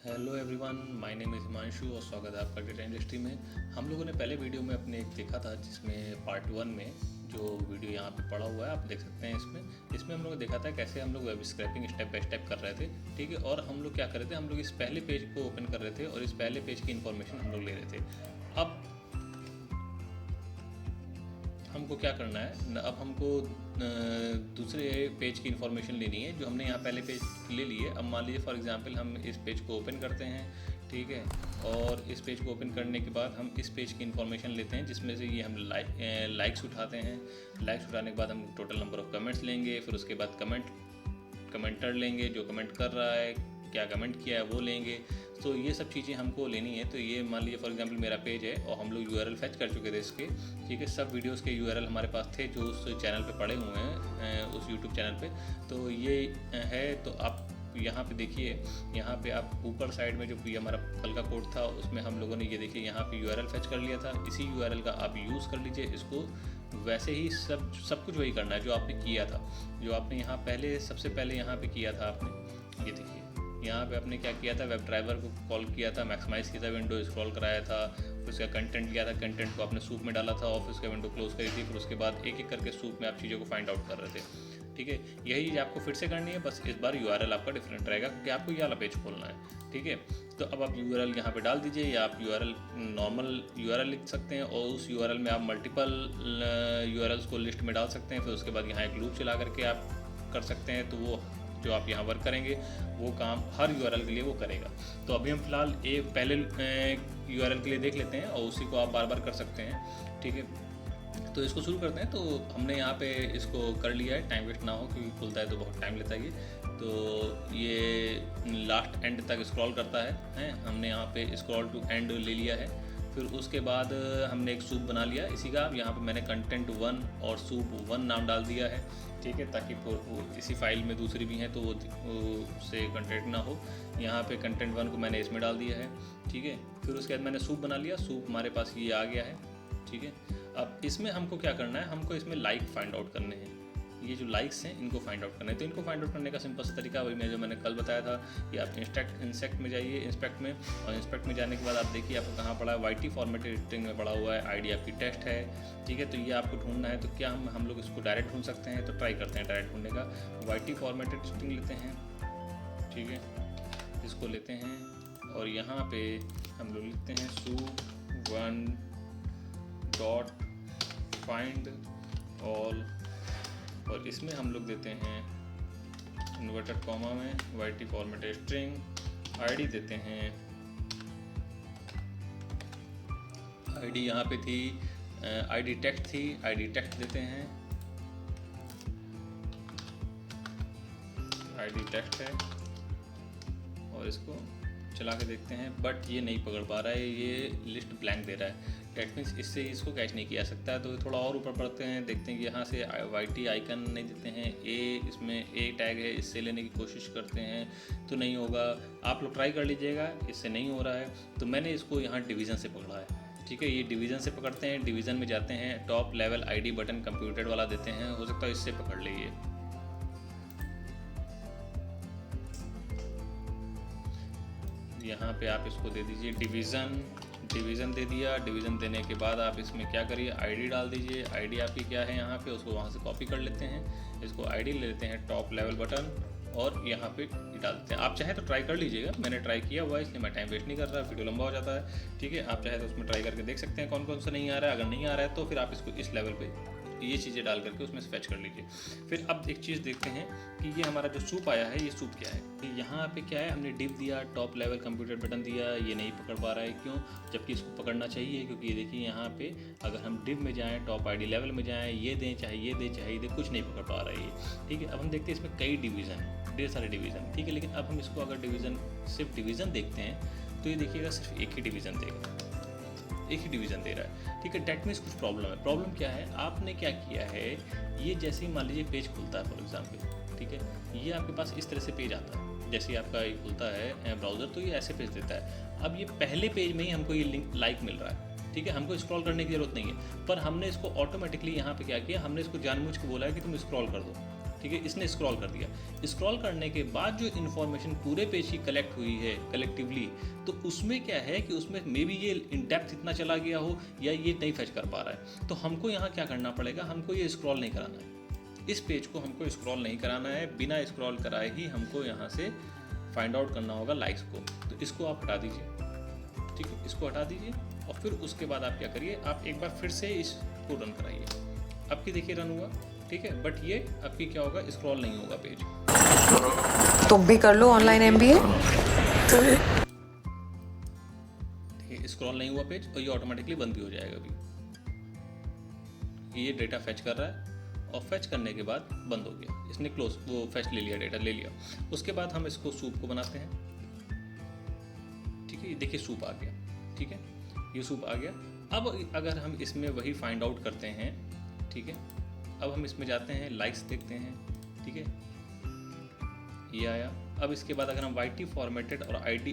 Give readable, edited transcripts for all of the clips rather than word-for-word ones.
Hello everyone, my name is Himanshu और स्वागत है आपका डेटा इंडस्ट्री में। हम लोगों ने पहले वीडियो में अपने एक देखा था जिसमें पार्ट 1 में जो वीडियो यहाँ पे पड़ा हुआ है आप देख सकते हैं। इसमें हम लोग ने देखा था कैसे हम लोग web scrapping step by step कर रहे थे, ठीक है। और हम लोग क्या कर रहे थे, हम लोग इस पहले पेज को ओपन कर रहे थे और इस पहले पेज की इन्फॉर्मेशन हम लोग ले रहे थे। अब हमको क्या करना है, अब हमको दूसरे पेज की इन्फॉर्मेशन लेनी है जो हमने यहाँ पहले पेज ले ली है। अब मान लीजिए फॉर एग्जांपल हम इस पेज को ओपन करते हैं, ठीक है। और इस पेज को ओपन करने के बाद हम इस पेज की इन्फॉर्मेशन लेते हैं जिसमें से ये हम लाइक्स उठाते हैं। लाइक्स उठाने के बाद हम टोटल नंबर ऑफ़ कमेंट्स लेंगे, फिर उसके बाद कमेंटर लेंगे जो कमेंट कर रहा है, क्या कमेंट किया है वो लेंगे। तो ये सब चीज़ें हमको लेनी है। तो ये मान लीजिए फॉर एग्जांपल मेरा पेज है और हम लोग यूआरएल फेच कर चुके थे इसके, ठीक है। सब वीडियोस के यूआरएल हमारे पास थे जो उस चैनल पे पड़े हुए हैं, उस यूट्यूब चैनल पे। तो ये है, तो आप यहाँ पे देखिए, यहाँ पे आप ऊपर साइड में जो ये हमारा कल का कोड था उसमें हम लोगों ने ये देखिए यहाँ पे यूआरएल फेच कर लिया था। इसी यूआरएल का आप यूज़ कर लीजिए इसको। वैसे ही सब कुछ वही करना है जो आपने किया था, जो आपने यहाँ पहले सबसे पहले यहाँ पे किया था आपने। ये देखिए यहाँ पे आपने क्या किया था, वेब ड्राइवर को कॉल किया था, मैक्सिमाइज़ किया था, विंडो स्क्रॉल कराया था, फिर उसका कंटेंट लिया था, कंटेंट को आपने सूप में डाला था, ऑफिस का विंडो क्लोज करी थी, फिर उसके बाद एक एक करके सूप में आप चीज़ों को फाइंड आउट कर रहे थे, ठीक है। यही चीज़ आपको फिर से करनी है, बस इस बार यूआरएल आपका डिफरेंट रहेगा क्योंकि आपको ये वाला पेज खोलना है, ठीक है। तो अब आप यूआरएल यहाँ पे डाल दीजिए, या आप यूआरएल नॉर्मल यूआरएल लिख सकते हैं और उस यूआरएल में आप मल्टीपल यूआरएल्स को लिस्ट में डाल सकते हैं। फिर उसके बाद यहाँ एक लूप चला करके आप कर सकते हैं, तो वो जो आप यहाँ वर्क करेंगे वो काम हर यूआरएल के लिए वो करेगा। तो अभी हम फिलहाल एक पहले यूआरएल के लिए देख लेते हैं और उसी को आप बार बार कर सकते हैं, ठीक है। तो इसको शुरू करते हैं। तो हमने यहाँ पे इसको कर लिया है, टाइम वेस्ट ना हो क्योंकि खुलता है तो बहुत टाइम लेता है ये। तो ये लास्ट एंड तक स्क्रॉल करता है। हमने यहाँ पे स्क्रॉल टू एंड ले लिया है। फिर उसके बाद हमने एक सूप बना लिया इसी का। यहाँ पे मैंने कंटेंट 1 और सूप 1 नाम डाल दिया है, ठीक है, ताकि इसी फाइल में दूसरी भी हैं तो वो उससे कंटेंट ना हो। यहाँ पे कंटेंट 1 को मैंने इसमें डाल दिया है, ठीक है। फिर उसके बाद मैंने सूप बना लिया, सूप हमारे पास ये आ गया है, ठीक है। अब इसमें हमको क्या करना है, हमको इसमें लाइक फाइंड आउट करने हैं। ये जो लाइक्स हैं इनको फाइंड आउट करना है। तो इनको फाइंड आउट करने का सिंपल सा तरीका वही मैंने कल बताया था कि आप इंस्पेक्ट में जाइए, इंस्पेक्ट में, और इंस्पेक्ट में जाने के बाद आप देखिए आपको कहाँ पड़ा है, वाईटी फॉर्मेटेड स्ट्रिंग में पड़ा हुआ है, आईडी आपकी टेस्ट है, ठीक है। तो ये आपको ढूंढना है। तो क्या हम लोग इसको डायरेक्ट ढूंढ सकते हैं? तो ट्राई करते हैं डायरेक्ट ढूंढने का। वाईटी फॉर्मेटेड स्ट्रिंग लेते हैं, ठीक है, इसको लेते हैं और यहाँ पे हम लोग लिखते हैं sub1 डॉट फाइंड ऑल, और इसमें हम लोग देते हैं इन्वर्टेड कॉमा में वाईटी फॉर्मेटेड स्ट्रिंग, आईडी देते हैं, आईडी यहाँ पे थी, आईडी टेक्स्ट थी, आईडी टेक्स्ट देते हैं, आईडी टेक्स्ट है, और इसको चला के देखते हैं। बट ये नहीं पकड़ पा रहा है, ये लिस्ट ब्लैंक दे रहा है। डेट मीन्स इससे इसको कैच नहीं किया सकता है। तो थोड़ा और ऊपर पढ़ते हैं, देखते हैं कि यहाँ से वाईटी आइकन नहीं देते हैं, इसमें ए टैग है, इससे लेने की कोशिश करते हैं तो नहीं होगा। आप लोग ट्राई कर लीजिएगा, इससे नहीं हो रहा है। तो मैंने इसको यहाँ डिवीज़न से पकड़ा है, ठीक है। ये डिवीज़न से पकड़ते हैं, डिवीज़न में जाते हैं, top level ID button computed वाला देते हैं, हो सकता है इससे पकड़ लीजिए। यहाँ पे आप इसको दे दीजिए डिवीज़न दे दिया। डिवीज़न देने के बाद आप इसमें क्या करिए, आईडी डाल दीजिए। आईडी आपकी क्या है यहाँ पे, उसको वहाँ से कॉपी कर लेते हैं, इसको आईडी ले लेते हैं, टॉप लेवल बटन, और यहाँ पे डाल देते हैं। आप चाहे तो ट्राई कर लीजिएगा, मैंने ट्राई किया हुआ है इसलिए मैं टाइम वेस्ट नहीं कर रहा, वीडियो लंबा हो जाता है, ठीक है। आप चाहे तो उसमें ट्राई करके देख सकते हैं कौन कौन सा नहीं आ रहा है। अगर नहीं आ रहा है तो फिर आप इसको इस लेवल पे ये चीज़ें डाल करके उसमें फेच कर लीजिए। फिर अब एक चीज़ देखते हैं कि ये हमारा जो सूप आया है, ये सूप क्या है। यहाँ पे क्या है, हमने डिव दिया, टॉप लेवल कंप्यूटर बटन दिया, ये नहीं पकड़ पा रहा है, क्यों? जबकि इसको पकड़ना चाहिए, क्योंकि ये देखिए यहाँ पे अगर हम डिव में जाएँ, टॉप आईडी लेवल में जाएँ, ये दें चाहे ये दें चाहे ये दें, कुछ नहीं पकड़ पा रहा है ये, ठीक है। अब हम देखते हैं इसमें कई डिवीज़न, ढेर सारे डिवीज़न, ठीक है। लेकिन अब हम इसको अगर सिर्फ डिवीज़न देखते हैं तो ये देखिएगा सिर्फ एक ही डिवीज़न देगा, एक ही डिवीज़न दे रहा है, ठीक है। डेट मीन्स कुछ प्रॉब्लम है। प्रॉब्लम क्या है, आपने क्या किया है, ये जैसे ही मान लीजिए पेज खुलता है फॉर एग्जाम्पल, ठीक है, ये आपके पास इस तरह से पेज आता है, जैसे आपका ये खुलता है ब्राउज़र तो ये ऐसे पेज देता है। अब ये पहले पेज में ही हमको ये लिंक लाइक मिल रहा है, ठीक है, हमको स्क्रॉल करने की ज़रूरत नहीं है, पर हमने इसको ऑटोमेटिकली यहाँ पे क्या किया, हमने इसको जानबूझ के बोला है कि तुम स्क्रॉल कर दो, ठीक है, इसने स्क्रॉल कर दिया। स्क्रॉल करने के बाद जो इन्फॉर्मेशन पूरे पेज की कलेक्ट हुई है कलेक्टिवली, तो उसमें क्या है कि उसमें मे बी ये इन डेप्थ इतना चला गया हो या ये नहीं फेच कर पा रहा है। तो हमको यहाँ क्या करना पड़ेगा, हमको ये स्क्रॉल नहीं कराना है, इस पेज को हमको स्क्रॉल नहीं कराना है। बिना स्क्रॉल कराए ही हमको यहाँ से फाइंड आउट करना होगा लाइक्स को। तो इसको आप हटा दीजिए, ठीक है, इसको हटा दीजिए और फिर उसके बाद आप क्या करिए, आप एक बार फिर से इसको रन कराइए। आपकी देखिए रन हुआ, ठीक है, बट ये आपकी क्या होगा, स्क्रॉल नहीं होगा पेज। तुम भी कर लो ऑनलाइन MBA। ठीक है, स्क्रॉल नहीं हुआ पेज और ये ऑटोमेटिकली बंद भी हो जाएगा। अभी ये डेटा फैच कर रहा है और फैच करने के बाद बंद हो गया, इसने क्लोज वो फैच ले लिया, डेटा ले लिया। उसके बाद हम इसको सूप को बनाते हैं, ठीक है, देखिए सूप आ गया, ठीक है, ये सूप आ गया। अब अगर हम इसमें वही फाइंड आउट करते हैं, ठीक है, अब हम इसमें जाते हैं, लाइक्स देखते हैं, ठीक है, ये आया। अब इसके बाद अगर हम YT फॉर्मेटेड और ID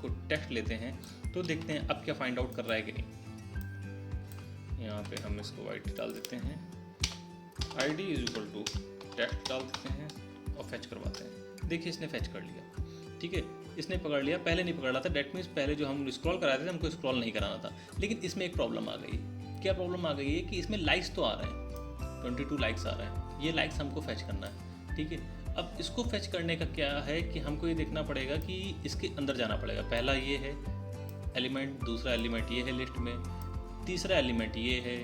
को टेक्स्ट लेते हैं तो देखते हैं अब क्या फाइंड आउट कर रहा है कि नहीं। यहाँ पे हम इसको YT डाल देते हैं, ID = टेक्स्ट डाल देते हैं और फैच करवाते हैं। देखिए इसने फैच कर लिया, ठीक है, इसने पकड़ लिया। पहले नहीं पकड़ रहा था, डेट मीन्स पहले जो हम स्क्रॉल कराते थे हमको स्क्रॉल नहीं कराना था। लेकिन इसमें एक प्रॉब्लम आ गई। क्या प्रॉब्लम आ गई है कि इसमें लाइक्स तो आ रहे हैं, 22 लाइक्स आ रहे हैं, ये लाइक्स हमको फैच करना है, ठीक है। अब इसको फैच करने का क्या है कि हमको ये देखना पड़ेगा कि इसके अंदर जाना पड़ेगा। पहला ये है एलिमेंट, दूसरा एलिमेंट ये है लिस्ट में, तीसरा एलिमेंट ये है,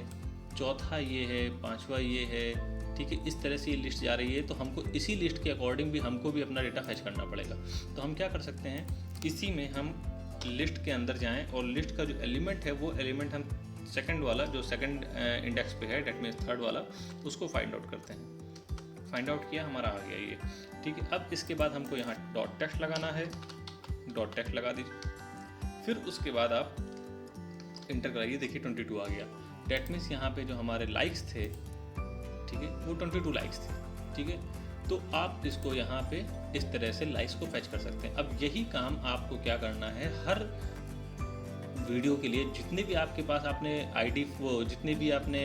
चौथा ये है, पांचवा ये है, ठीक है। इस तरह से ये लिस्ट जा रही है, तो हमको इसी लिस्ट के अकॉर्डिंग भी हमको भी अपना डेटा फैच करना पड़ेगा। तो हम क्या कर सकते हैं, इसी में हम लिस्ट के अंदर जाएं और लिस्ट का जो एलिमेंट है वो एलिमेंट हम सेकंड वाला जो सेकंड इंडेक्स पे है, डेट मीन्स थर्ड वाला, उसको फाइंड आउट करते हैं। फाइंड आउट किया, हमारा आ गया ये, ठीक है। अब इसके बाद हमको यहाँ डॉट टेक्स्ट लगाना है, डॉट टेक्स्ट लगा दीजिए। फिर उसके बाद आप इंटर कराइए, देखिए 22 आ गया। डेट मीन्स यहाँ पे जो हमारे लाइक्स थे, ठीक है, वो 22 लाइक्स थे, ठीक है। तो आप इसको यहाँ पे इस तरह से लाइक्स को फैच कर सकते हैं। अब यही काम आपको क्या करना है, हर वीडियो के लिए जितने भी आपके पास आपने ID वो जितने भी आपने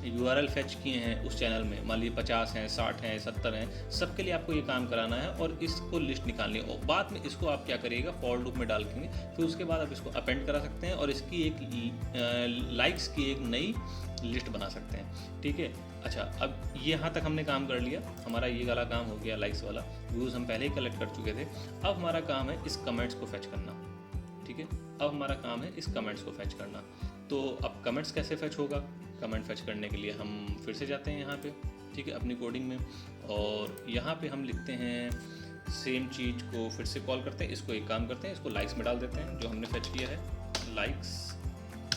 URL फैच किए हैं उस चैनल में, मान लीजिए 50 हैं, 60 हैं, 70 हैं, सबके लिए आपको ये काम कराना है और इसको लिस्ट निकालनी है। और बाद में इसको आप क्या करिएगा, फॉर लूप में डाल देंगे। फिर उसके बाद आप इसको अपेंड करा सकते हैं और इसकी एक लाइक्स की एक नई लिस्ट बना सकते हैं, ठीक है। अच्छा, अब यहाँ तक हमने काम कर लिया, हमारा ये वाला काम हो गया, लाइक्स वाला। व्यूज़ हम पहले ही कलेक्ट कर चुके थे। अब हमारा काम है इस कमेंट्स को फैच करना, ठीक है। अब हमारा काम है इस कमेंट्स को फैच करना। तो अब कमेंट्स कैसे फैच होगा, कमेंट फैच करने के लिए हम फिर से जाते हैं यहाँ पे, ठीक है, अपनी कोडिंग में, और यहाँ पे हम लिखते हैं सेम चीज़ को फिर से कॉल करते हैं। इसको एक काम करते हैं, इसको लाइक्स में डाल देते हैं जो हमने फैच किया है, लाइक्स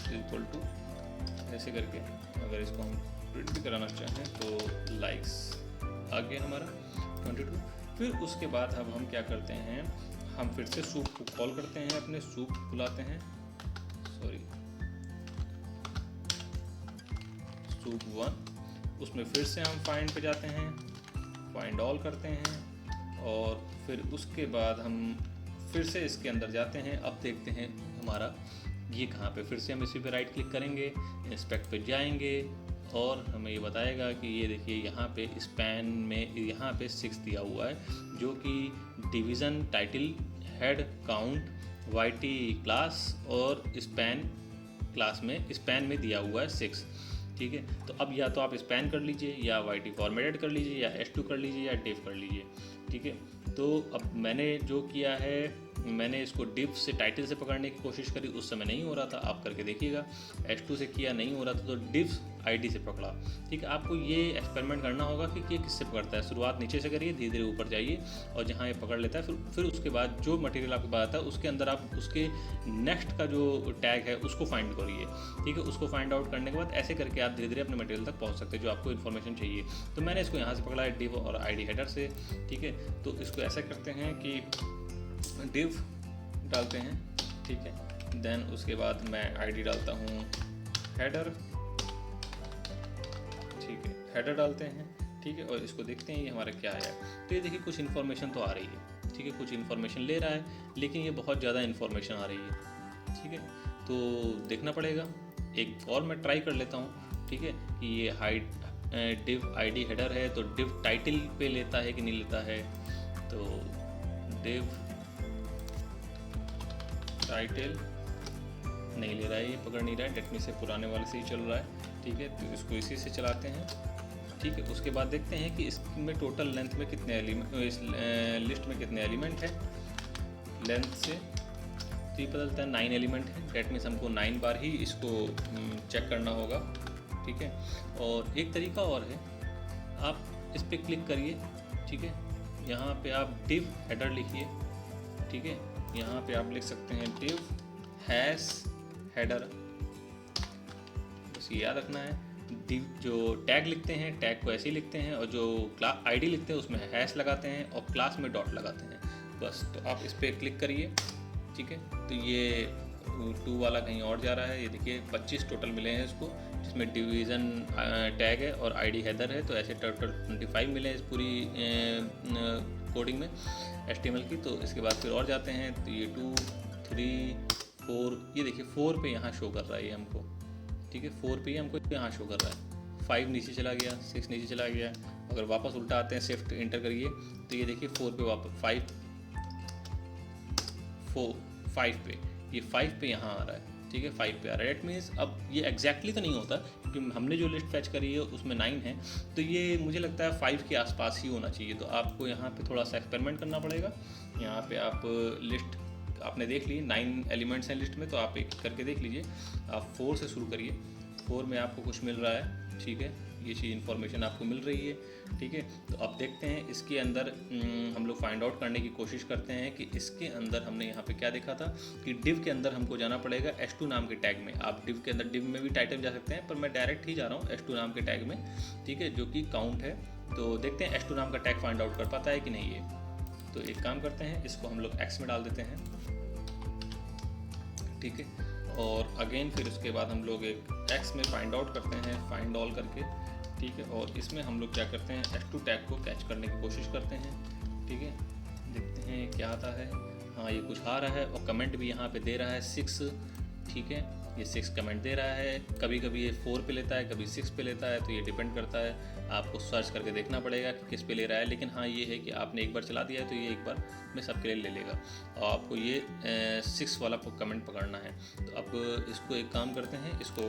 = ऐसे करके। अगर इसको हम प्रिंट भी कराना चाहें तो लाइक्स आ गया हमारा 22। फिर उसके बाद अब हम क्या करते हैं, हम फिर से सूप को कॉल करते हैं, अपने सूप बुलाते हैं, सूप 1। उसमें फिर से हम फाइंड पे जाते हैं, फाइंड ऑल करते हैं और फिर उसके बाद हम फिर से इसके अंदर जाते हैं। अब देखते हैं हमारा ये कहाँ पे, फिर से हम इसी पे राइट क्लिक करेंगे, इंस्पेक्ट पे जाएंगे और हमें ये बताएगा कि ये देखिए यहाँ पे स्पैन में यहाँ पे 6 दिया हुआ है, जो कि division, title, head, count, YT class और स्पैन क्लास में स्पैन में दिया हुआ है 6, ठीक है। तो अब या तो आप स्पैन कर लीजिए या YT फॉर्मेटेड कर लीजिए या H2 कर लीजिए या div कर लीजिए, ठीक है। तो अब मैंने जो किया है, मैंने इसको div से टाइटल से पकड़ने की कोशिश करी, उस समय नहीं हो रहा था, आप करके देखिएगा। H2 से किया, नहीं हो रहा था, तो div ID से पकड़ा, ठीक है। आपको ये एक्सपेरिमेंट करना होगा कि ये किससे पकड़ता है। शुरुआत नीचे से करिए, धीरे धीरे ऊपर जाइए और जहाँ ये पकड़ लेता है फिर उसके बाद जो मटेरियल आपके पास आता है उसके अंदर आप उसके नेक्स्ट का जो टैग है उसको फाइंड करिए, ठीक है। उसको फाइंड आउट करने के बाद ऐसे करके आप धीरे धीरे अपने मटेरियल तक पहुँच सकते हैं जो आपको इन्फॉर्मेशन चाहिए। तो मैंने इसको यहाँ से पकड़ा है, div और ID हेडर से, ठीक है। तो इसको ऐसा करते हैं कि div डालते हैं, ठीक है। देन उसके बाद मैं ID डालता हूँ हेडर, ठीक है, हेडर डालते हैं, ठीक है। और इसको देखते हैं ये हमारा क्या है। तो ये देखिए कुछ इन्फॉर्मेशन तो आ रही है, ठीक है, कुछ इन्फॉर्मेशन ले रहा है, लेकिन ये बहुत ज़्यादा इन्फॉर्मेशन आ रही है, ठीक है। तो देखना पड़ेगा, एक और मैं ट्राई कर लेता हूँ, ठीक है, कि ये हाइड div id हेडर है तो div टाइटल पे लेता है कि नहीं लेता है, तो div टाइटल नहीं ले रहा है, ये पकड़ नहीं रहा है, डेट मीन से पुराने वाले से ही चल रहा है। ठीक है, तो इसको इसी से चलाते हैं। ठीक है, उसके बाद देखते हैं कि इसमें टोटल लेंथ में कितने एलिमेंट, इस लिस्ट में कितने एलिमेंट है। लेंथ से तो ये पता 9 एलिमेंट है, डेट मीन्स हमको 9 बार ही इसको चेक करना होगा। ठीक है, और एक तरीका और है, आप इस पर क्लिक करिए। ठीक है, यहाँ पे आप div हेडर लिखिए। ठीक है, यहाँ पे आप लिख सकते हैं div हैश हेडर, बस ये याद रखना है। div जो टैग लिखते हैं, टैग को ऐसे ही लिखते हैं, और जो क्लास आईडी लिखते हैं उसमें हैश लगाते हैं और क्लास में डॉट लगाते हैं, बस। तो आप इस पर क्लिक करिए। ठीक है, तो ये 2 वाला कहीं और जा रहा है, ये देखिए 25 टोटल मिले हैं इसको, जिसमें डिवीज़न टैग है और आईडी हेडर है, तो ऐसे टोटल 25 मिले हैं इस पूरी कोडिंग में HTML की। तो इसके बाद फिर और जाते हैं, तो ये 2 3 4, ये देखिए 4 पे यहाँ शो कर रहा है ये हमको। ठीक है, 4 पे ही हमको यहाँ शो कर रहा है। 5 नीचे चला गया, 6 नीचे चला गया। अगर वापस उल्टा आते हैं, शिफ्ट इंटर करिए, तो ये देखिए 4 पे वापस 5 पे, ये 5 पे यहाँ आ रहा है। ठीक है, 5 पे आ रहा है। डेट मीन्स अब ये एग्जैक्टली तो नहीं होता, क्योंकि हमने जो लिस्ट फैच करी है उसमें 9 है, तो ये मुझे लगता है 5 के आसपास ही होना चाहिए। तो आपको यहाँ पे थोड़ा सा एक्सपेरिमेंट करना पड़ेगा। यहाँ पे आप लिस्ट आपने देख ली, 9 एलिमेंट्स हैं लिस्ट में, तो आप एक करके देख लीजिए। आप 4 से शुरू करिए, 4 में आपको कुछ मिल रहा है। ठीक है, ये चीज़ इन्फॉर्मेशन आपको मिल रही है। ठीक है, तो अब देखते हैं इसके अंदर हम लोग फाइंड आउट करने की कोशिश करते हैं कि इसके अंदर हमने यहाँ पे क्या देखा था कि div के अंदर हमको जाना पड़ेगा h2 नाम के टैग में। आप div के अंदर, div में भी टाइटल जा सकते हैं, पर मैं डायरेक्ट ही जा रहा हूँ h2 नाम के टैग में। ठीक है, जो कि काउंट है। तो देखते हैं h2 नाम का टैग फाइंड आउट कर पाता है कि नहीं ये। तो एक काम करते हैं, इसको हम लोग x में डाल देते हैं। ठीक है, और अगेन फिर उसके बाद हम लोग एक x में फाइंड आउट करते हैं, फाइंड ऑल करके। ठीक है, और इसमें हम लोग क्या करते हैं, h2 टैग को कैच करने की कोशिश करते हैं। ठीक है, देखते हैं क्या आता है। हाँ, ये कुछ आ रहा है, और कमेंट भी यहाँ पे दे रहा है 6। ठीक है, ये 6 कमेंट दे रहा है। कभी कभी ये 4 पे लेता है, कभी 6 पे लेता है, तो ये डिपेंड करता है, आपको सर्च करके देखना पड़ेगा कि किस पे ले रहा है। लेकिन हाँ, ये है कि आपने एक बार चला दिया है तो ये एक बार में सबके लिए ले लेगा, और आपको ये 6 वाला कमेंट पकड़ना है। तो अब इसको एक काम करते हैं, इसको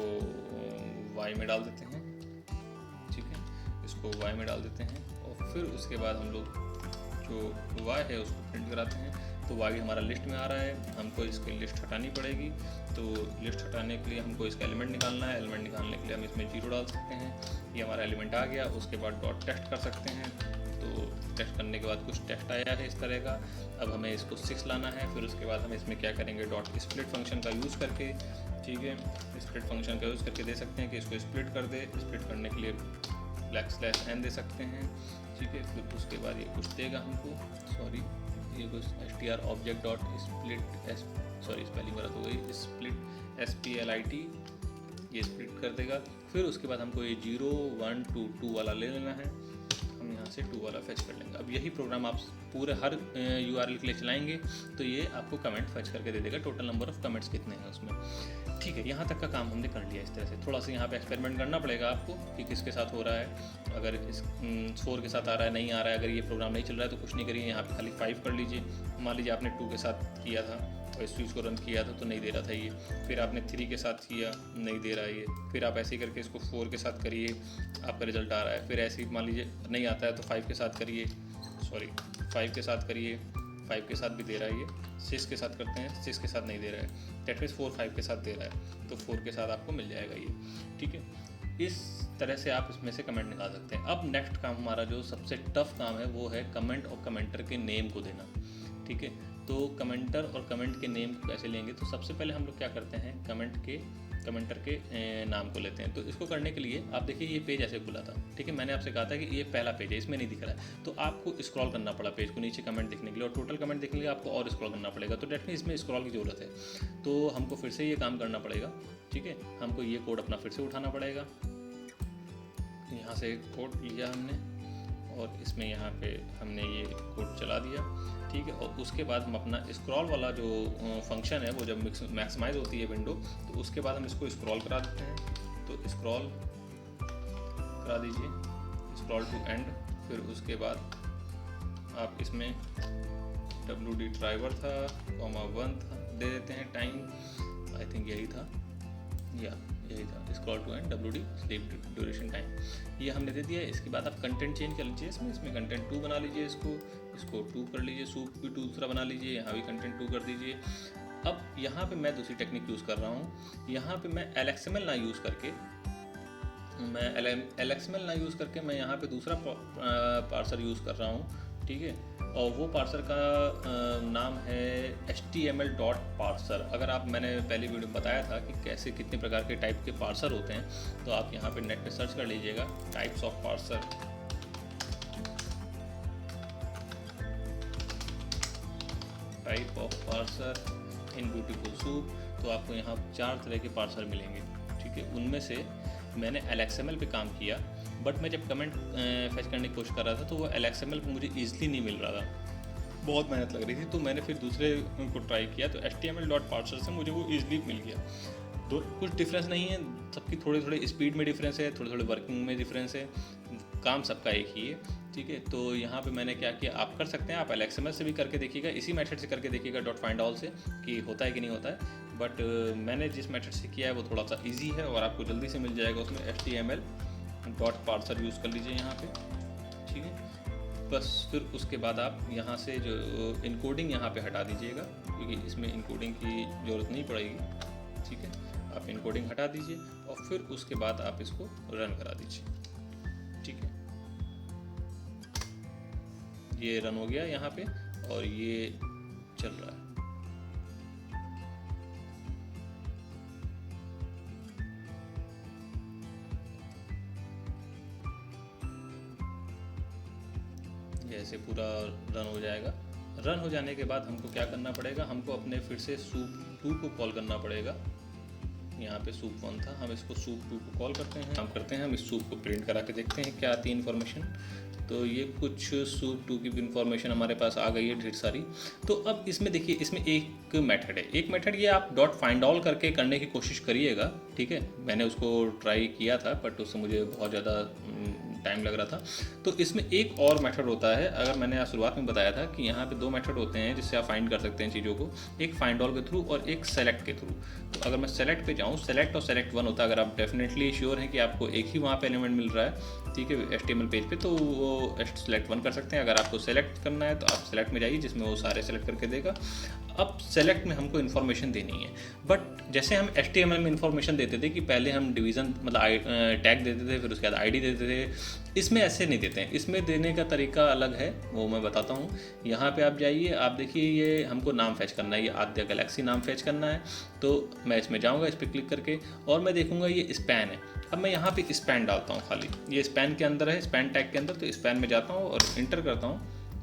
y में डाल देते हैं। ठीक है, इसको y में डाल देते हैं, और फिर उसके बाद हम लोग जो y है उसको प्रिंट कराते हैं। तो y हमारा लिस्ट में आ रहा है, हमको इसकी लिस्ट हटानी पड़ेगी। तो लिस्ट हटाने के लिए हमको इसका एलिमेंट निकालना है। एलिमेंट निकालने के लिए हम इसमें 0 डाल सकते हैं। ये हमारा एलिमेंट आ गया। उसके बाद डॉट टेस्ट कर सकते हैं। तो टेस्ट करने के बाद कुछ टेस्ट आया है इस तरह का। अब हमें इसको 6 लाना है। फिर उसके बाद हम इसमें क्या करेंगे, डॉट स्प्लिट फंक्शन का यूज़ करके। ठीक है, स्प्लिट फंक्शन का यूज़ करके दे सकते हैं कि इसको स्प्लिट कर दे। स्प्लिट करने के लिए \n दे सकते हैं। ठीक है, फिर उसके बाद ये कुछ देगा हमको, सॉरी ये कुछ str object dot split spelling गलत हो गई, स्प्लिट SPLIT, ये स्प्लिट कर देगा। फिर उसके बाद हमको ये 0 1 2 2 वाला ले लेना है। हम यहाँ से 2 वाला फैच कर लेंगे। अब यही प्रोग्राम आप पूरे हर URL के लिए चलाएंगे तो ये आपको कमेंट फैच करके दे देगा, टोटल नंबर ऑफ कमेंट्स कितने हैं उसमें। ठीक है, यहाँ तक का काम हमने कर लिया। इस तरह से थोड़ा सा यहाँ पे एक्सपेरिमेंट करना पड़ेगा आपको कि किसके साथ हो रहा है। अगर इस 4 के साथ आ रहा है, नहीं आ रहा है, अगर ये प्रोग्राम नहीं चल रहा है तो कुछ नहीं करिए, यहाँ पे खाली 5 कर लीजिए। मान लीजिए आपने 2 के साथ किया था और इस स्विच को रन किया था तो नहीं दे रहा था ये, फिर आपने 3 के साथ किया, नहीं दे रहा है ये, फिर आप ऐसे ही करके इसको 4 के साथ करिए, आपका रिजल्ट आ रहा है। फिर ऐसे ही मान लीजिए नहीं आता है तो 5 के साथ करिए, 5 के साथ करिए, 5 के साथ भी दे रहा है ये। 6 के साथ करते हैं, 6 के साथ नहीं दे रहा है, दैट मीन्स 4 5 के साथ दे रहा है, तो 4 के साथ आपको मिल जाएगा ये। ठीक है, इस तरह से आप इसमें से कमेंट निकाल सकते हैं। अब नेक्स्ट काम हमारा जो सबसे टफ काम है वो है कमेंट और कमेंटर के नेम को देना। ठीक है, तो कमेंटर और कमेंट के नेम को कैसे लेंगे, तो सबसे पहले हम लोग क्या करते हैं, कमेंटर के नाम को लेते हैं। तो इसको करने के लिए आप देखिए ये पेज ऐसे खुला था। ठीक है, मैंने आपसे कहा था कि ये पहला पेज है, इसमें नहीं दिख रहा है, तो आपको स्क्रॉल करना पड़ा पेज को नीचे कमेंट देखने के लिए, और टोटल कमेंट देखने के लिए आपको और स्क्रॉल करना पड़ेगा। तो डेट में इसमें स्क्रॉल की ज़रूरत है, तो हमको फिर से ये काम करना पड़ेगा। ठीक है, हमको ये कोड अपना फिर से उठाना पड़ेगा। यहाँ से कोड लिया हमने और इसमें यहाँ पे हमने ये कोड चला दिया। ठीक है, और उसके बाद हम अपना स्क्रॉल वाला जो फंक्शन है वो जब मैक्सिमाइज होती है विंडो, तो उसके बाद हम इसको स्क्रॉल करा देते हैं। तो स्क्रॉल करा दीजिए, स्क्रॉल टू एंड। फिर उसके बाद आप इसमें WD ड्राइवर था, (1) था, दे देते हैं टाइम, आई थिंक यही था, यही था, scroll to end WD sleep duration time, ये हमने दे दिया। इसके बाद आप कंटेंट चेंज कर लीजिए, इसमें कंटेंट 2 बना लीजिए, इसको 2 कर लीजिए, सूप भी दूसरा बना लीजिए, यहाँ भी कंटेंट 2 कर दीजिए। अब यहाँ पे मैं दूसरी टेक्निक यूज़ कर रहा हूँ, यहाँ पे मैं LXML ना यूज़ करके मैं यहाँ पे दूसरा पार्सर यूज़ कर रहा हूँ, ठीक है। और वो पार्सर का नाम है HTML.parser। अगर आप, मैंने पहली वीडियो में बताया था कि कैसे कितने प्रकार के टाइप के पार्सर होते हैं, तो आप यहाँ पे नेट पे सर्च कर लीजिएगा types of parser, type of parser in beautiful soup. तो आपको यहाँ 4 तरह के पार्सर मिलेंगे, ठीक है। उनमें से मैंने LXML पे काम किया, बट मैं जब कमेंट फेच करने की कोशिश कर रहा था तो वो LXML पे मुझे ईजिली नहीं मिल रहा था, बहुत मेहनत लग रही थी। तो मैंने फिर दूसरे को ट्राई किया, तो HTML.parser से मुझे वो ईजिली मिल गया। तो कुछ डिफरेंस नहीं है, सबकी थोड़े स्पीड में डिफरेंस है, थोड़े वर्किंग में डिफरेंस है, काम सबका एक ही है, ठीक है। तो यहाँ पे मैंने क्या किया, आप कर सकते हैं, आप LXML से भी करके देखिएगा, इसी मेथड से करके देखिएगा .findAll से कि होता है कि नहीं होता है। बट मैंने जिस मेथड से किया है वो थोड़ा सा इजी है और आपको जल्दी से मिल जाएगा। उसमें HTML.parser यूज़ कर लीजिए यहाँ पे, ठीक है। बस फिर उसके बाद आप यहाँ से जो इनकोडिंग यहाँ पे हटा दीजिएगा, क्योंकि इसमें इनकोडिंग की ज़रूरत नहीं पड़ेगी, ठीक है। आप इनकोडिंग हटा दीजिए और फिर उसके बाद आप इसको रन करा दीजिए, ठीक है। ये रन हो गया यहाँ पे और ये चल रहा है। ऐसे पूरा रन हो जाएगा। रन हो जाने के बाद हमको क्या करना पड़ेगा, हमको अपने फिर से सूप 2 को कॉल करना पड़ेगा। यहाँ पे सूप 1 था, हम इसको सूप 2 को कॉल करते हैं, हम इस सूप को प्रिंट करा के देखते हैं क्या आती है इन्फॉर्मेशन। तो ये कुछ सूप 2 की भी इन्फॉर्मेशन हमारे पास आ गई है ढेर सारी। तो अब इसमें देखिए, इसमें एक मेथड है, ये आप .findAll करके करने की कोशिश करिएगा, ठीक है। मैंने उसको ट्राई किया था बट उससे मुझे बहुत ज़्यादा टाइम लग रहा था। तो इसमें एक और मेथड होता है, अगर मैंने आज शुरुआत में बताया था कि यहाँ पे 2 मेथड होते हैं जिससे आप फाइंड कर सकते हैं चीज़ों को, एक findAll के थ्रू और एक सेलेक्ट के थ्रू। तो अगर मैं सेलेक्ट पे जाऊँ, सेलेक्ट और सेलेक्ट 1 होता है, अगर आप डेफिनेटली श्योर हैं कि आपको एक ही वहाँ पे एलिमेंट मिल रहा है, ठीक है, HTML पेज पे, तो वो सेलेक्ट 1 कर सकते हैं। अगर आपको सेलेक्ट करना है तो आप सेलेक्ट में जाइए, जिसमें वो सारे सेलेक्ट करके देगा। अब सेलेक्ट में हमको इन्फॉर्मेशन देनी है, बट जैसे हम HTML में इन्फॉर्मेशन देते थे कि पहले हम डिवीज़न मतलब टैग देते थे, फिर उसके बाद ID देते थे, इसमें ऐसे नहीं देते हैं। इसमें देने का तरीका अलग है, वो मैं बताता हूँ। यहाँ पे आप जाइए, आप देखिए ये हमको नाम फैच करना है, ये आद्या गैलेक्सी नाम फैच करना है। तो मैं इसमें जाऊँगा, इस पर क्लिक करके, और मैं देखूँगा ये स्पैन है। अब मैं यहाँ पे स्पैन डालता हूँ, खाली ये स्पैन के अंदर है, स्पैन टैग के अंदर। तो स्पैन में जाता हूँ और इंटर करता हूँ,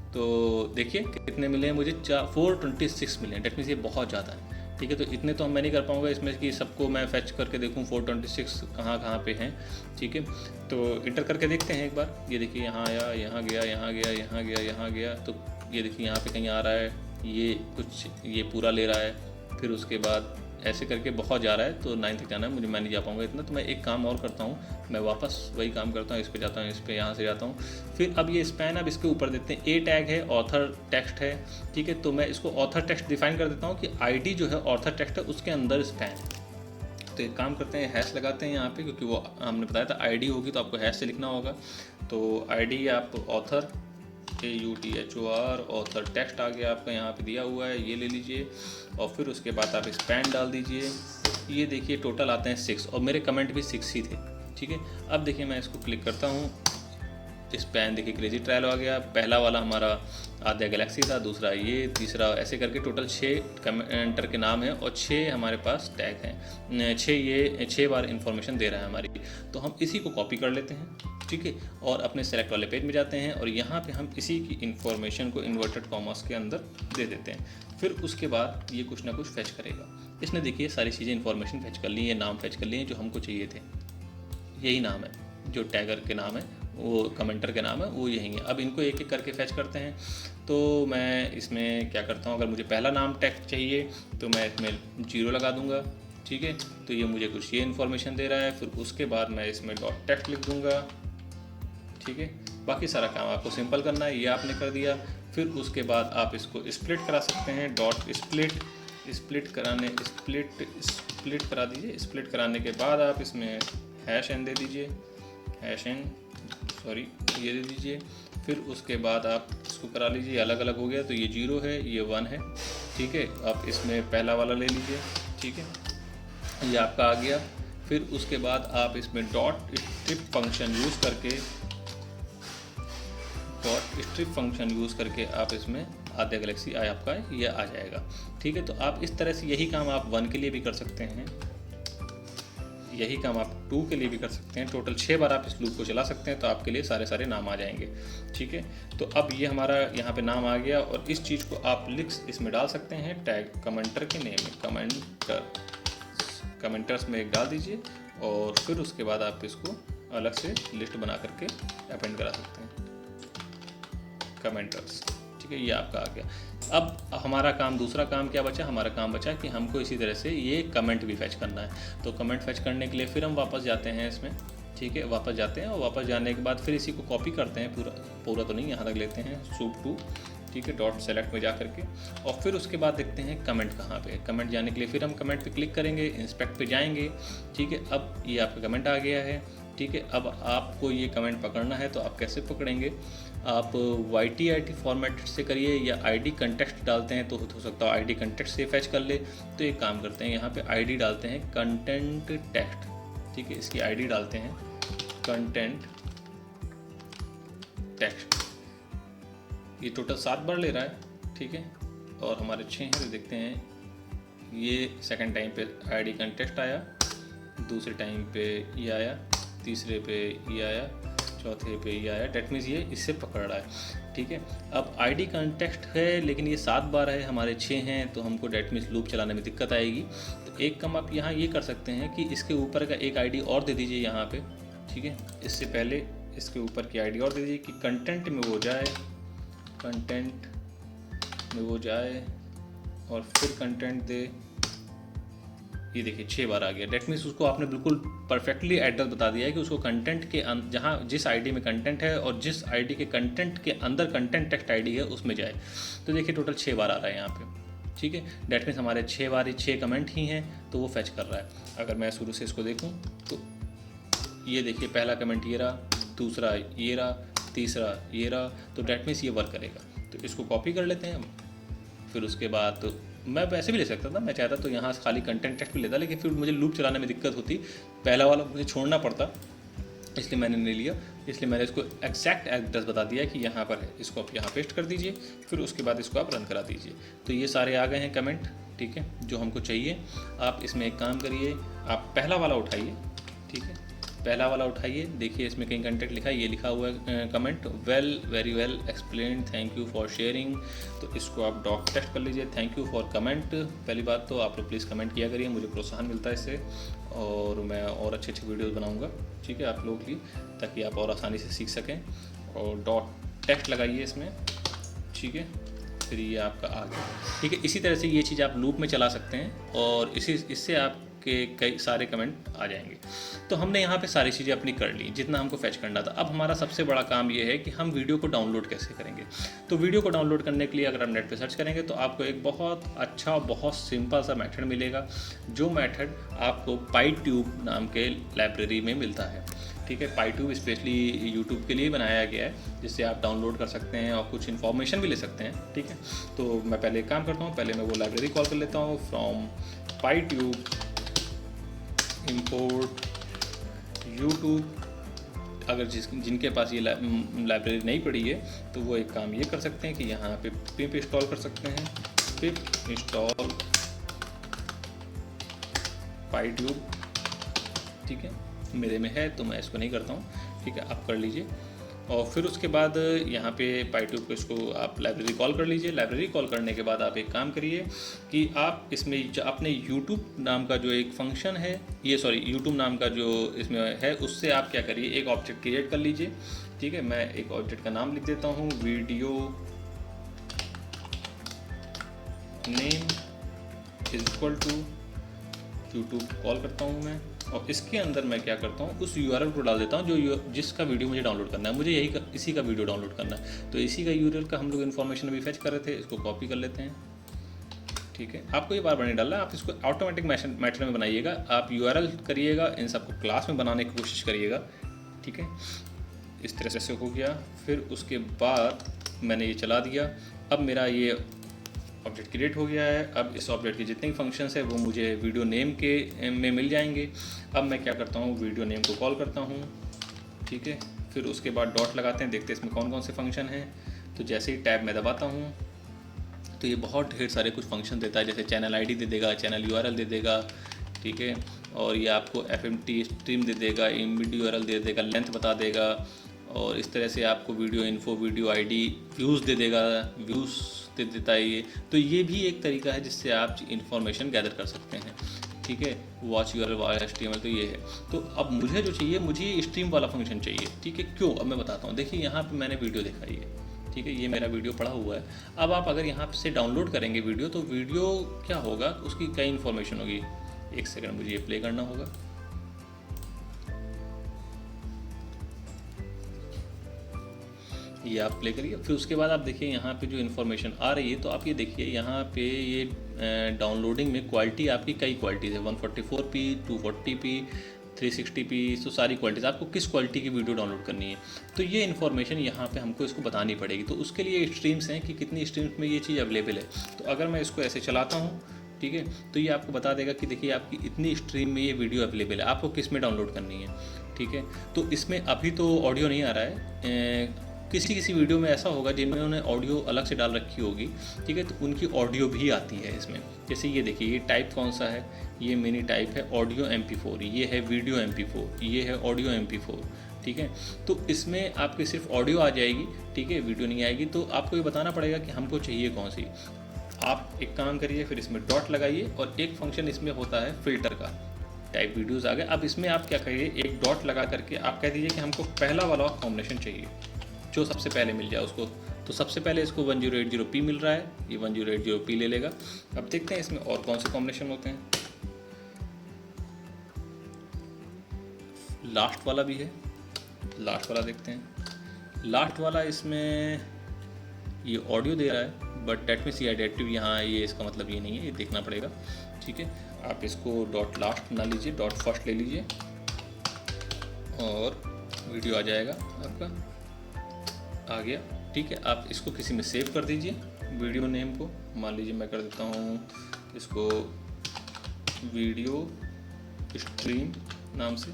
तो देखिए कितने मिले हैं मुझे, 426 मिले हैं। डेट मीन्स ये बहुत ज़्यादा है, ठीक है। तो इतने तो मैं नहीं कर पाऊँगा इसमें कि सबको मैं फैच करके देखूँ 426 कहाँ पे हैं, ठीक है। तो इंटर करके देखते हैं एक बार। ये देखिए यहाँ आया, यहाँ गया, यहाँ गया, यहाँ गया, यहाँ गया। तो ये देखिए यहाँ पे कहीं आ रहा है, ये पूरा ले रहा है, फिर उसके बाद ऐसे करके बहुत जा रहा है। तो 9 तक जाना है मुझे, मैं नहीं जा पाऊँगा इतना। तो मैं एक काम और करता हूँ, मैं वापस वही काम करता हूँ, इस पे जाता हूँ, इस पे यहाँ से जाता हूँ। फिर अब ये स्पैन, अब इसके ऊपर देते हैं ए टैग है, ऑथर टेक्स्ट है, ठीक है। तो मैं इसको ऑथर टेक्स्ट डिफाइन कर देता हूँ कि ID जो है ऑथर टेक्स्ट है, उसके अंदर स्पैन। तो एक काम करते हैं, हैश लगाते हैं यहाँ पे, क्योंकि वो हमने बताया था ID होगी तो आपको हैश से लिखना होगा। तो ID आप ऑथर AUTHOR ऑथर टेक्स्ट आ गया आपका, यहाँ पे दिया हुआ है, ये ले लीजिए। और फिर उसके बाद आप स्पैन डाल दीजिए। ये देखिए टोटल आते हैं 6, और मेरे कमेंट भी 6 ही थे, ठीक है। अब देखिए मैं इसको क्लिक करता हूँ, स्पैन देखिए क्रेजी ट्रायल आ गया। पहला वाला हमारा आद्या गैलेक्सी था, दूसरा ये, तीसरा, ऐसे करके टोटल 6 कमेंटर के नाम है और 6 हमारे पास टैग हैं। 6 बार इन्फॉर्मेशन दे रहा है हमारी। तो हम इसी को कॉपी कर लेते हैं, ठीक है, और अपने सेलेक्ट वाले पेज में जाते हैं और यहाँ पे हम इसी की इन्फॉर्मेशन को इन्वर्टेड कॉमर्स के अंदर दे देते हैं। फिर उसके बाद ये कुछ ना कुछ फैच करेगा। इसने देखिए सारी चीज़ें इन्फॉर्मेशन फैच कर ली, ये नाम फैच कर लिए जो हमको चाहिए थे। यही नाम है, जो टैगर के नाम है, वो कमेंटर के नाम है, वो यही है। अब इनको एक एक करके फैच करते हैं। तो मैं इसमें क्या करता हूँ, अगर मुझे पहला नाम टैग चाहिए तो मैं इसमें 0 लगा दूँगा, ठीक है। तो ये मुझे कुछ ये इन्फॉर्मेशन दे रहा है। फिर उसके बाद मैं इसमें डॉट टेक्स्ट लिख दूँगा, ठीक है। बाकी सारा काम आपको सिंपल करना है, ये आपने कर दिया। फिर उसके बाद आप इसको स्प्लिट करा सकते हैं, डॉट स्प्लिट करा दीजिए। स्प्लिट कराने के बाद आप इसमें हैश एन दे दीजिए, ये दे दीजिए। फिर उसके बाद आप इसको करा लीजिए, अलग अलग हो गया, तो ये 0 है, ये 1 है, ठीक है। आप इसमें पहला वाला ले लीजिए, ठीक है, ये आपका आ गया। फिर उसके बाद आप इसमें डॉट स्ट्रिप फंक्शन यूज़ करके आप इसमें आद्या गैलेक्सी आपका ये आ जाएगा, ठीक है। तो आप इस तरह से यही काम आप 1 के लिए भी कर सकते हैं, यही काम आप 2 के लिए भी कर सकते हैं। टोटल 6 बार आप इस लूप को चला सकते हैं, तो आपके लिए सारे नाम आ जाएंगे, ठीक है। तो अब ये हमारा यहाँ पे नाम आ गया, और इस चीज़ को आप इसमें डाल सकते हैं टैग कमेंटर के नेम में, कमेंटर्स में एक डाल दीजिए, और फिर उसके बाद आप इसको अलग से लिस्ट बना करके अपेंड करा सकते हैं, कमेंटर्स, ठीक है। ये आपका आ गया। अब हमारा काम, दूसरा काम क्या बचा? हमारा काम बचा कि हमको इसी तरह से ये कमेंट भी फैच करना है। तो कमेंट फैच करने के लिए फिर हम वापस जाते हैं इसमें, ठीक है, वापस जाते हैं, और वापस जाने के बाद फिर इसी को कॉपी करते हैं, पूरा तो नहीं, यहाँ तक लेते हैं सूप 2, ठीक है, डॉट सेलेक्ट में जा करके, और फिर उसके बाद देखते हैं कमेंट कहाँ पे है। कमेंट जाने के लिए फिर हम कमेंट पे क्लिक करेंगे, इंस्पेक्ट पे जाएंगे, ठीक है। अब ये आपका कमेंट आ गया है, ठीक है। अब आपको ये कमेंट पकड़ना है, तो आप कैसे पकड़ेंगे? आप YTIT फॉर्मेट से करिए, या ID कंटेक्स्ट डालते हैं तो हो सकता है ID कंटेक्स्ट से फैच कर ले। तो एक काम करते हैं, यहाँ पे ID डालते हैं कंटेंट टेक्स्ट, ठीक है, इसकी ID डालते हैं कंटेंट टेक्स्ट। ये टोटल 7 बार ले रहा है, ठीक है, और हमारे 6 हैं, तो देखते हैं। ये सेकंड टाइम पे ID कंटेक्स्ट आया, दूसरे टाइम पे ये आया, तीसरे पे ये आया, चौथे पे ये आया। डेट मीन्स ये इससे पकड़ रहा है, ठीक है। अब ID कंटेक्स्ट है, लेकिन ये 7 बार है, हमारे 6 हैं, तो हमको डेट मीन्स लूप चलाने में दिक्कत आएगी। तो एक काम आप यहाँ ये कर सकते हैं कि इसके ऊपर का एक ID और दे दीजिए यहाँ पे, ठीक है। इससे पहले इसके ऊपर की ID और दे दीजिए कि कंटेंट में वो जाए, और फिर कंटेंट दे। ये देखिए 6 बार आ गया। डेट मीन्स उसको आपने बिल्कुल परफेक्टली एड्रेस बता दिया है कि उसको कंटेंट के जहाँ जिस आईडी में कंटेंट है, और जिस आईडी के कंटेंट के अंदर कंटेंट टेक्स्ट आईडी है, उसमें जाए। तो देखिए टोटल 6 बार आ रहा है यहाँ पे, ठीक है। डेट मीन्स हमारे 6 बार 6 कमेंट ही हैं, तो वो फैच कर रहा है। अगर मैं शुरू से इसको देखूँ तो ये देखिए, पहला कमेंट ये रहा, दूसरा ये रहा, तीसरा ये रहा, तो डेट मीन्स ये वर्क करेगा। तो इसको कॉपी कर लेते हैं हम। फिर उसके बाद तो मैं वैसे भी ले सकता था, मैं चाहता तो यहाँ खाली कंटेंट टेक्स्ट भी लेता, लेकिन फिर मुझे लूप चलाने में दिक्कत होती, पहला वाला मुझे छोड़ना पड़ता, इसलिए मैंने नहीं लिया। इसलिए मैंने इसको एग्जैक्ट एड्रेस बता दिया कि यहाँ पर है, इसको आप यहाँ पेस्ट कर दीजिए, फिर उसके बाद इसको आप रन करा दीजिए। तो ये सारे आ गए हैं कमेंट, ठीक है, जो हमको चाहिए। आप इसमें एक काम करिए, आप पहला वाला उठाइए, ठीक है, पहला वाला उठाइए, देखिए इसमें कहीं कंटेंट लिखा है, ये लिखा हुआ है comment, very well explain, thank you for sharing. तो इसको आप डॉट टेक्स्ट कर लीजिए, थैंक यू फॉर कमेंट। पहली बात तो आप लोग प्लीज़ कमेंट किया करिए, मुझे प्रोत्साहन मिलता है इससे, और मैं और अच्छे वीडियोज़ बनाऊँगा, ठीक है, आप लोगों की, ताकि आप और आसानी से सीख सकें। और डॉट टेक्स्ट लगाइए इसमें, ठीक है, फिर ये आपका आ गया, ठीक है। इसी तरह से ये चीज़ आप लूप में चला सकते हैं, और इससे आप के कई सारे कमेंट आ जाएंगे। तो हमने यहाँ पे सारी चीज़ें अपनी कर ली, जितना हमको फैच करना था। अब हमारा सबसे बड़ा काम ये है कि हम वीडियो को डाउनलोड कैसे करेंगे। तो वीडियो को डाउनलोड करने के लिए अगर आप नेट पे सर्च करेंगे, तो आपको एक बहुत अच्छा, बहुत सिंपल सा मेथड मिलेगा, जो मेथड आपको PyTube नाम के लाइब्रेरी में मिलता है, ठीक है। PyTube स्पेशली यूट्यूब के लिए बनाया गया है, जिससे आप डाउनलोड कर सकते हैं और कुछ इन्फॉर्मेशन भी ले सकते हैं, ठीक है। तो मैं पहले एक काम करता हूँ, पहले मैं वो लाइब्रेरी कॉल कर लेता हूँ, फ्रॉम PyTube इंपोर्ट यूट्यूब। अगर जिनके पास ये लाइब्रेरी नहीं पड़ी है, तो वो एक काम ये कर सकते हैं कि यहाँ पे पिप इंस्टॉल कर सकते हैं, पिप इंस्टॉल PyTube, ठीक है। मेरे में है तो मैं इसको नहीं करता हूँ, ठीक है, आप कर लीजिए। और फिर उसके बाद यहाँ पे PyTube को इसको आप लाइब्रेरी कॉल कर लीजिए। लाइब्रेरी कॉल करने के बाद आप एक काम करिए कि आप इसमें अपने YouTube नाम का जो एक फंक्शन है, YouTube नाम का जो इसमें है, उससे आप क्या करिए, एक ऑब्जेक्ट क्रिएट कर लीजिए, ठीक है। मैं एक ऑब्जेक्ट का नाम लिख देता हूँ, video name is equal to YouTube call करता हूँ मैं, और इसके अंदर मैं क्या करता हूँ, उस यूआरएल को डाल देता हूँ जो जिसका वीडियो मुझे डाउनलोड करना है। मुझे इसी का वीडियो डाउनलोड करना है, तो इसी का यूआरएल का हम लोग इन्फॉर्मेशन अभी फेच कर रहे थे। इसको कॉपी कर लेते हैं, ठीक है। आपको ये बार बार नहीं डालना, आप इसको ऑटोमेटिक मेथड में बनाइएगा। आप यूआरएल करिएगा, इन सबको क्लास में बनाने की कोशिश करिएगा, ठीक है। इस तरह से हो गया। फिर उसके बाद मैंने ये चला दिया। अब मेरा ये ऑब्जेक्ट क्रिएट हो गया है। अब इस ऑब्जेक्ट के जितने भी फंक्शंस है वो मुझे वीडियो नेम के में मिल जाएंगे। अब मैं क्या करता हूँ, वीडियो नेम को कॉल करता हूँ, ठीक है। फिर उसके बाद डॉट लगाते हैं, देखते हैं इसमें कौन कौन से फंक्शन हैं। तो जैसे ही टैब में दबाता हूँ तो ये बहुत ढेर सारे कुछ फंक्शन देता है, जैसे चैनल आईडी दे देगा, चैनल यूआरएल दे देगा, ठीक है। और ये आपको एफएमटी स्ट्रीम दे देगा, इमेज यूआरएल दे देगा, लेंथ बता देगा, और इस तरह से आपको video info, video ID, views दे देगा, व्यूज़ दे देता है ये। तो ये भी एक तरीका है जिससे आप इन्फॉर्मेशन गैदर कर सकते हैं, ठीक है। वॉच यूआरएल HTML, तो ये है। तो अब मुझे जो चाहिए, मुझे स्ट्रीम वाला फंक्शन चाहिए, ठीक है। क्यों, अब मैं बताता हूँ। देखिए यहाँ पे मैंने वीडियो दिखाई है, ठीक है, ये मेरा वीडियो पड़ा हुआ है। अब आप अगर यहाँ से डाउनलोड करेंगे वीडियो, तो वीडियो क्या होगा, उसकी कई इन्फॉर्मेशन होगी। एक सेकंड, मुझे ये प्ले करना होगा। ये आप प्ले करिए। फिर उसके बाद आप देखिए यहाँ पे जो इन्फॉर्मेशन आ रही है, तो आप ये देखिए यहाँ पे ये डाउनलोडिंग में क्वालिटी आपकी कई क्वालिटीज़ है, 144p, 240p, 360p, तो सारी क्वालिटीज़। आपको किस क्वालिटी की वीडियो डाउनलोड करनी है, तो ये इन्फॉर्मेशन यहाँ पे हमको इसको बतानी पड़ेगी। तो उसके लिए स्ट्रीम्स हैं कि कितनी स्ट्रीम्स में ये चीज़ अवेलेबल है। तो अगर मैं इसको ऐसे चलाता हूँ, ठीक है, तो ये आपको बता देगा कि देखिए आपकी इतनी स्ट्रीम में ये वीडियो अवेलेबल है, आपको किस में डाउनलोड करनी है, ठीक है। तो इसमें अभी तो ऑडियो नहीं आ रहा है, किसी वीडियो में ऐसा होगा जिनमें उन्होंने ऑडियो अलग से डाल रखी होगी, ठीक है, तो उनकी ऑडियो भी आती है इसमें। जैसे ये देखिए, ये टाइप कौन सा है, ये मिनी टाइप है, ऑडियो MP4, ये है वीडियो MP4, ये है ऑडियो MP4, ठीक है। तो इसमें आपके सिर्फ ऑडियो आ जाएगी, ठीक है, वीडियो नहीं आएगी। तो आपको ये बताना पड़ेगा कि हमको चाहिए कौन सी। आप एक काम करिए, फिर इसमें डॉट लगाइए, और एक फंक्शन इसमें होता है फ़िल्टर का। टाइप वीडियोज़ आ गए। अब इसमें आप क्या करिए, एक डॉट लगा करके आप कह दीजिए कि हमको पहला वाला कॉम्बिनेशन चाहिए, जो सबसे पहले मिल जाए उसको। तो सबसे पहले इसको 1080p मिल रहा है, ये 1080p ले लेगा। अब देखते हैं इसमें और कौन से कॉम्बिनेशन होते हैं। लास्ट वाला भी है, लास्ट वाला देखते हैं। लास्ट वाला इसमें ये ऑडियो दे रहा है, बट डेट मीन्स ये एडेप्टिव, यहाँ ये इसका मतलब ये नहीं है, ये देखना पड़ेगा, ठीक है। आप इसको डॉट लास्ट ना लीजिए, डॉट फर्स्ट ले लीजिए, और वीडियो आ जाएगा आपका, आ गया, ठीक है। आप इसको किसी में सेव कर दीजिए, वीडियो नेम को। मान लीजिए मैं कर देता हूँ इसको वीडियो स्ट्रीम नाम से,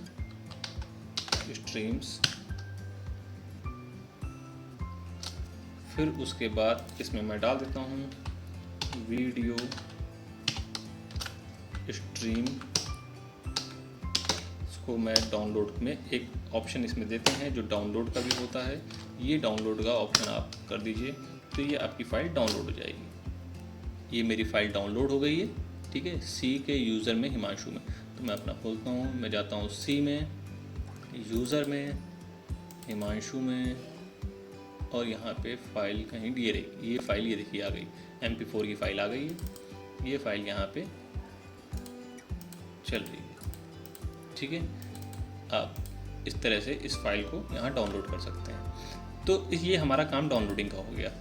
स्ट्रीम्स। फिर उसके बाद इसमें मैं डाल देता हूँ वीडियो स्ट्रीम। इसको मैं डाउनलोड में एक ऑप्शन इसमें देते हैं जो डाउनलोड का भी होता है, ये डाउनलोड का ऑप्शन आप कर दीजिए, तो ये आपकी फ़ाइल डाउनलोड हो जाएगी। ये मेरी फ़ाइल डाउनलोड हो गई है, ठीक है, सी के यूज़र में, हिमांशु में। तो मैं अपना खोलता हूँ, मैं जाता हूँ सी में, यूज़र में, हिमांशु में, और यहाँ पे फ़ाइल कहीं ये रही, ये फ़ाइल ये देखिए आ गई, MP4 की फ़ाइल आ गई है। ये फ़ाइल यहाँ पे चल रही है, ठीक है। आप इस तरह से इस फाइल को यहाँ डाउनलोड कर सकते हैं। तो ये हमारा काम डाउनलोडिंग का हो गया।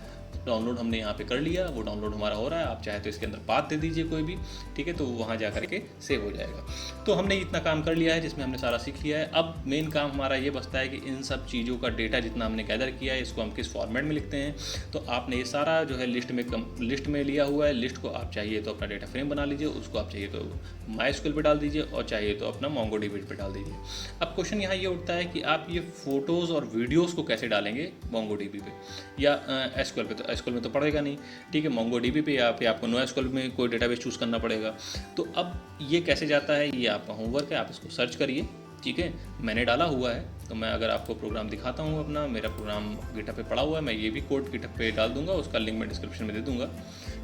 डाउनलोड हमने यहाँ पे कर लिया, वो डाउनलोड हमारा हो रहा है। आप चाहे तो इसके अंदर पाथ दे दीजिए कोई भी, ठीक है, तो वहाँ जा कर के सेव हो जाएगा। तो हमने इतना काम कर लिया है जिसमें हमने सारा सीख लिया है। अब मेन काम हमारा ये बचता है कि इन सब चीज़ों का डेटा जितना हमने गैदर किया है, इसको हम किस फॉर्मेट में लिखते हैं। तो आपने ये सारा जो है लिस्ट में लिया हुआ है। लिस्ट को आप चाहिए तो अपना डेटा फ्रेम बना लीजिए, उसको आप चाहिए तो MySQL पे डाल दीजिए, और चाहिए तो अपना MongoDB पे डाल दीजिए। अब क्वेश्चन यहाँ ये उठता है कि आप ये फ़ोटोज़ और वीडियोज़ को कैसे डालेंगे MongoDB पे या SQL पे। तो SQL में तो पड़ेगा नहीं, ठीक है, MongoDB पे या फिर आपको NoSQL में कोई डेटाबेस चूज़ करना पड़ेगा। तो अब ये कैसे जाता है, ये आपका होमवर्क है, आप इसको सर्च करिए, ठीक है। मैंने डाला हुआ है, तो मैं अगर आपको प्रोग्राम दिखाता हूँ अपना, मेरा प्रोग्राम गिटहब पे पड़ा हुआ है, मैं ये भी कोड गिटहब पे डाल दूँगा, उसका लिंक मैं डिस्क्रिप्शन में दे दूँगा,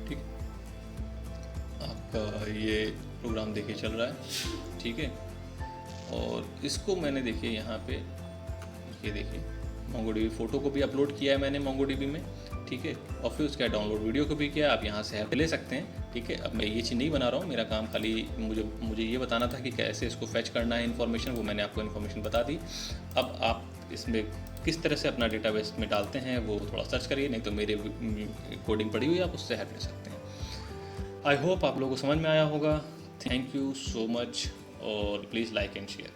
ठीक है। आपका ये प्रोग्राम देखिए चल रहा है, ठीक है। और इसको मैंने देखिए यहाँ पे ये देखिए MongoDB फ़ोटो को भी अपलोड किया है मैंने MongoDB में, ठीक है। और फिर उसका डाउनलोड वीडियो को भी किया। आप यहाँ से ले सकते हैं, ठीक है। अब मैं ये चीज़ नहीं बना रहा हूँ, मेरा काम खाली मुझे ये बताना था कि कैसे इसको फैच करना है इन्फॉर्मेशन, वो मैंने आपको इन्फॉर्मेशन बता दी। अब आप इसमें किस तरह से अपना डेटाबेस में डालते हैं वो थोड़ा सर्च करिए, नहीं तो मेरे कोडिंग पड़ी हुई है, आप उससे हेल्प ले सकते हैं। आई होप आप लोगों को समझ में आया होगा। थैंक यू सो मच, और प्लीज़ लाइक एंड शेयर।